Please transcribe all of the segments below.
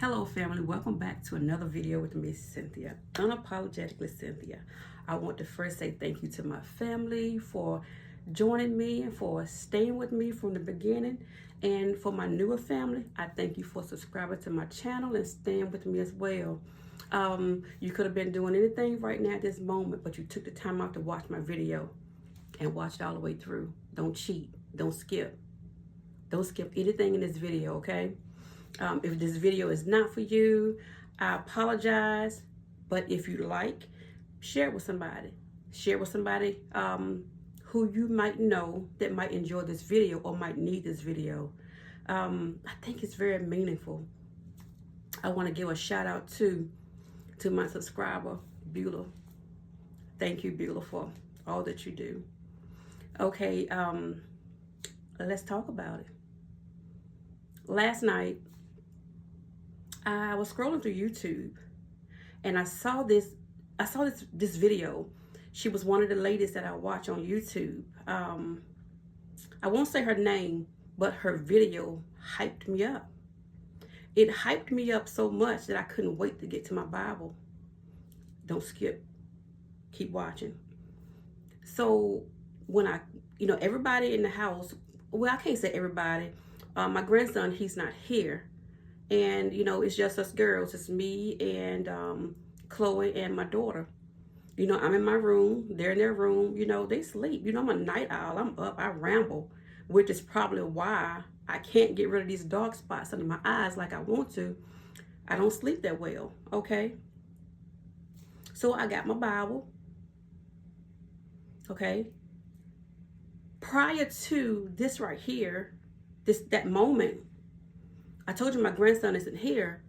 Hello family, welcome back to another video with Miss Cynthia, Unapologetically Cynthia. I want to first say thank you to my family for joining me and for staying with me from the beginning. And for my newer family, I thank you for subscribing to my channel and staying with me as well. You could have been doing anything right now at this moment, but you took the time out to watch my video and watch it all the way through. Don't cheat, don't skip. Don't skip anything in this video, okay? If this video is not for you, I apologize. But if you like, share it with somebody. Share it with somebody who you might know that might enjoy this video or might need this video. I think it's very meaningful. I want to give a shout out to my subscriber, Beulah. Thank you, Beulah, for all that you do. Okay, let's talk about it. Last night, I was scrolling through YouTube and I saw this video. She was one of the ladies that I watch on YouTube. I won't say her name, but her video hyped me up. It hyped me up so much that I couldn't wait to get to my Bible. Don't skip. Keep watching. So when everybody in the house, well, I can't say everybody. My grandson, he's not here. And, it's just us girls. It's me and Chloe and my daughter. I'm in my room. They're in their room. They sleep. I'm a night owl. I'm up. I ramble, which is probably why I can't get rid of these dark spots under my eyes like I want to. I don't sleep that well, okay? So I got my Bible, okay? Prior to this right here, that moment, I told you my grandson isn't here,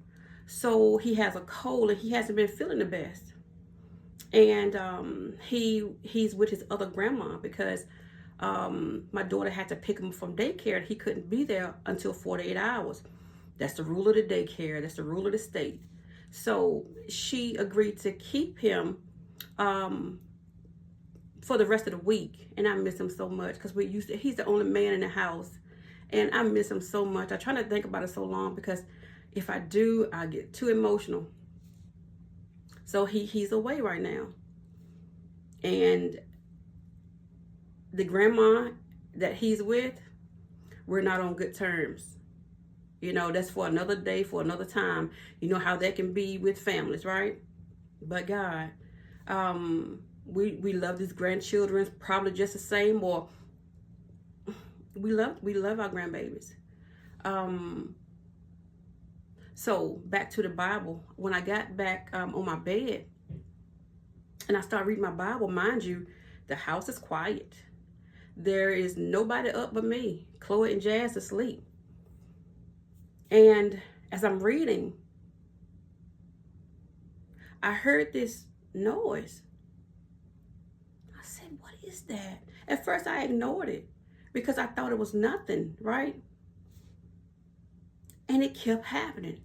so he has a cold and he hasn't been feeling the best. And he's with his other grandma because my daughter had to pick him from daycare and he couldn't be there until 48 hours. That's the rule of the daycare. That's the rule of the state. So she agreed to keep him for the rest of the week. And I miss him so much because he's the only man in the house. And I miss him so much. I try not to think about it so long because if I do, I get too emotional. So he's away right now. And the grandma that he's with, we're not on good terms. That's for another day, for another time. You know how that can be with families, right? But God, we love these grandchildren probably just the same, or we love our grandbabies. So back to the Bible. When I got back on my bed and I started reading my Bible, mind you, the house is quiet. There is nobody up but me. Chloe and Jazz asleep. And as I'm reading, I heard this noise. I said, what is that? At first I ignored it because I thought it was nothing, right? And it kept happening.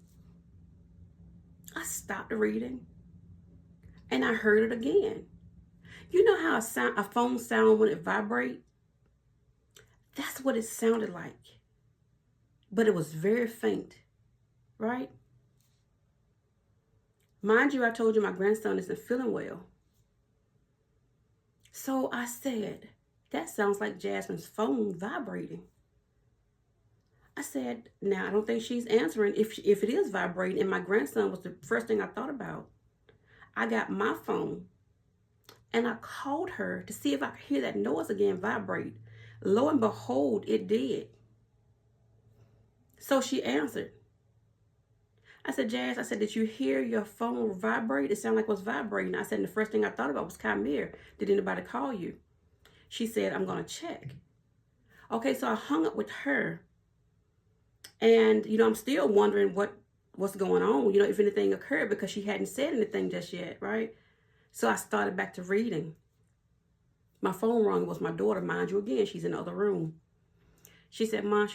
I stopped reading and I heard it again. You know how a phone sounds when it vibrates? That's what it sounded like. But it was very faint, right? Mind you, I told you my grandson isn't feeling well. So I said, that sounds like Jasmine's phone vibrating. I said, now I don't think she's answering if it is vibrating, and my grandson was the first thing I thought about. I got my phone and I called her to see if I could hear that noise again vibrate. Lo and behold, it did. So she answered. I said, Jazz, did you hear your phone vibrate? It sounded like it was vibrating. I said, and the first thing I thought about was Chimere. Did anybody call you? She said, I'm going to check. Okay, so I hung up with her. And, I'm still wondering what's going on, if anything occurred, because she hadn't said anything just yet, right? So I started back to reading. My phone rang. It was my daughter, mind you, again. She's in the other room. She said, Mom,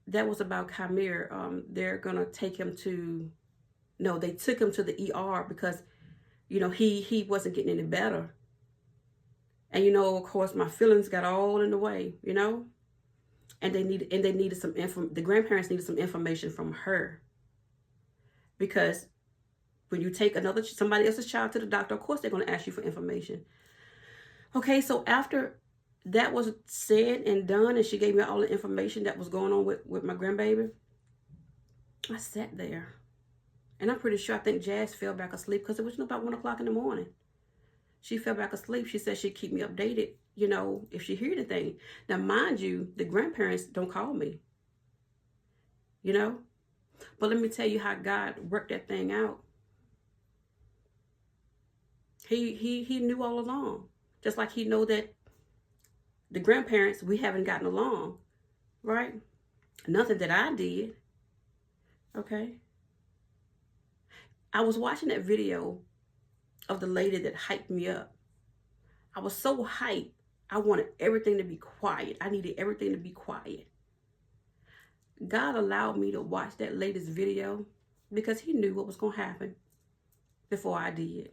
that was about Chimere. They're going to take him they took him to the ER because, he wasn't getting any better. And, of course, my feelings got all in the way, And they needed some the grandparents needed some information from her. Because when you take somebody else's child to the doctor, of course they're going to ask you for information. Okay, so after that was said and done, and she gave me all the information that was going on with my grandbaby, I sat there. And I'm pretty sure, I think Jazz fell back asleep because it was about 1 o'clock in the morning. She fell back asleep. She said she'd keep me updated, if she hear anything. Now, mind you, the grandparents don't call me, But let me tell you how God worked that thing out. He knew all along. Just like he know that the grandparents, we haven't gotten along, right? Nothing that I did, okay? I was watching that video of the lady that hyped me up. I was so hyped. I wanted everything to be quiet. I needed everything to be quiet. God allowed me to watch that lady's video because he knew what was going to happen before I did.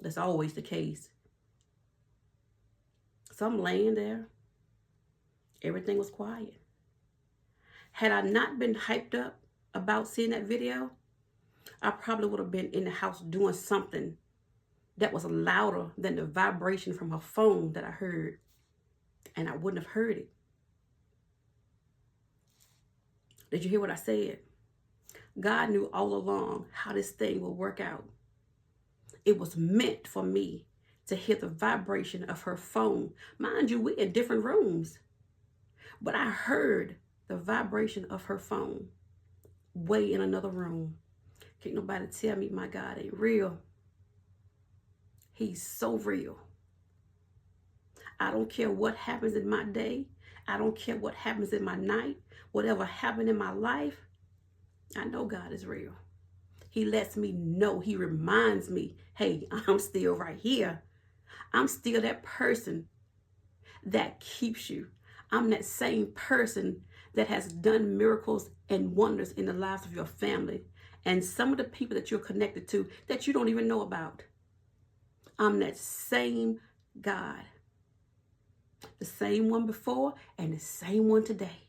That's always the case. So I'm laying there. Everything was quiet. Had I not been hyped up about seeing that video, I probably would have been in the house doing something that was louder than the vibration from her phone that I heard. And I wouldn't have heard it. Did you hear what I said? God knew all along how this thing would work out. It was meant for me to hear the vibration of her phone. Mind you, we're in different rooms. But I heard the vibration of her phone way in another room. Can't nobody tell me my God ain't real. He's so real. I don't care what happens in my day. I don't care what happens in my night. Whatever happened in my life, I know God is real. He lets me know. He reminds me, hey, I'm still right here. I'm still that person that keeps you. I'm that same person that has done miracles and wonders in the lives of your family and some of the people that you're connected to that you don't even know about. I'm that same God. The same one before and the same one today.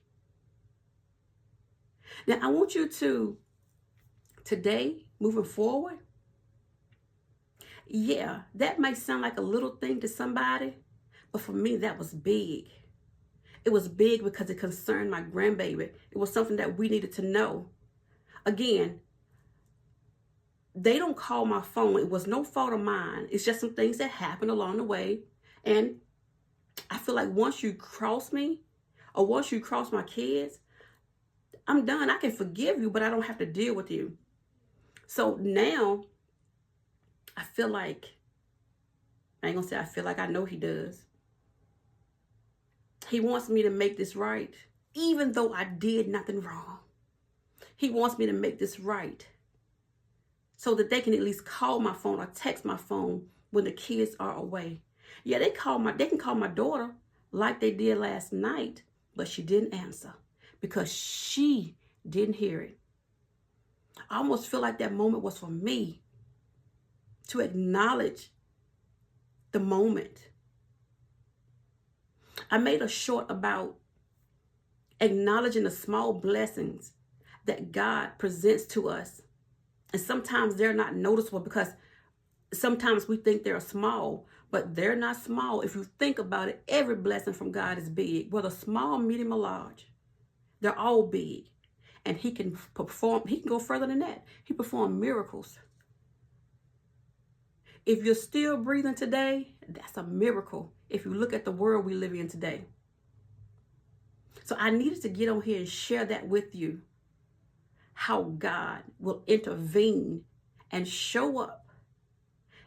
Now, I want you to, today, moving forward, yeah, that might sound like a little thing to somebody, but for me, that was big. It was big because it concerned my grandbaby. It was something that we needed to know. Again, they don't call my phone. It was no fault of mine. It's just some things that happened along the way. And I feel like once you cross me, or once you cross my kids, I'm done. I can forgive you, but I don't have to deal with you. So now, I feel like, I ain't gonna say I feel like, I know he does. He wants me to make this right, even though I did nothing wrong. He wants me to make this right so that they can at least call my phone or text my phone when the kids are away. Yeah, they can call my daughter like they did last night, but she didn't answer because she didn't hear it. I almost feel like that moment was for me to acknowledge the moment. I made a short about acknowledging the small blessings that God presents to us. And sometimes they're not noticeable because sometimes we think they're small, but they're not small. If you think about it, every blessing from God is big, whether small, medium, or large. They're all big. And he can go further than that. He performed miracles. If you're still breathing today, that's a miracle. If you look at the world we live in today. So I needed to get on here and share that with you. How God will intervene and show up.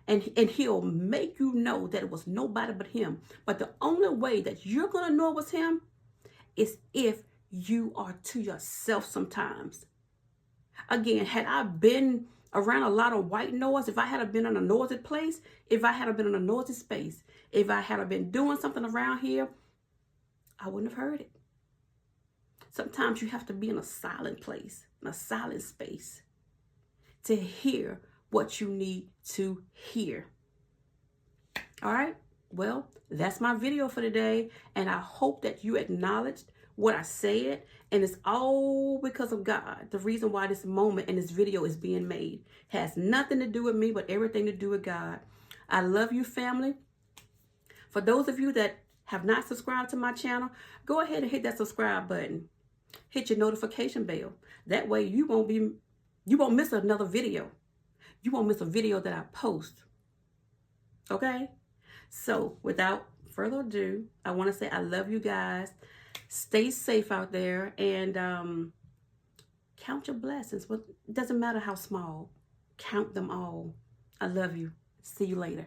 And he'll make you know that it was nobody but him. But the only way that you're going to know it was him is if you are to yourself sometimes. Again, had I been around a lot of white noise, if I had been in a noisy place, if I had been in a noisy space, if I had been doing something around here, I wouldn't have heard it. Sometimes you have to be in a silent place, in a silent space, to hear what you need to hear. All right? Well, that's my video for today, and I hope that you acknowledged what I said, and it's all because of God. The reason why this moment and this video is being made has nothing to do with me, but everything to do with God. I love you, family. For those of you that have not subscribed to my channel, go ahead and hit that subscribe button. Hit your notification bell. That way you won't miss another video. You won't miss a video that I post. Okay? So without further ado, I want to say I love you guys. Stay safe out there, and count your blessings. Well, it doesn't matter how small. Count them all. I love you. See you later.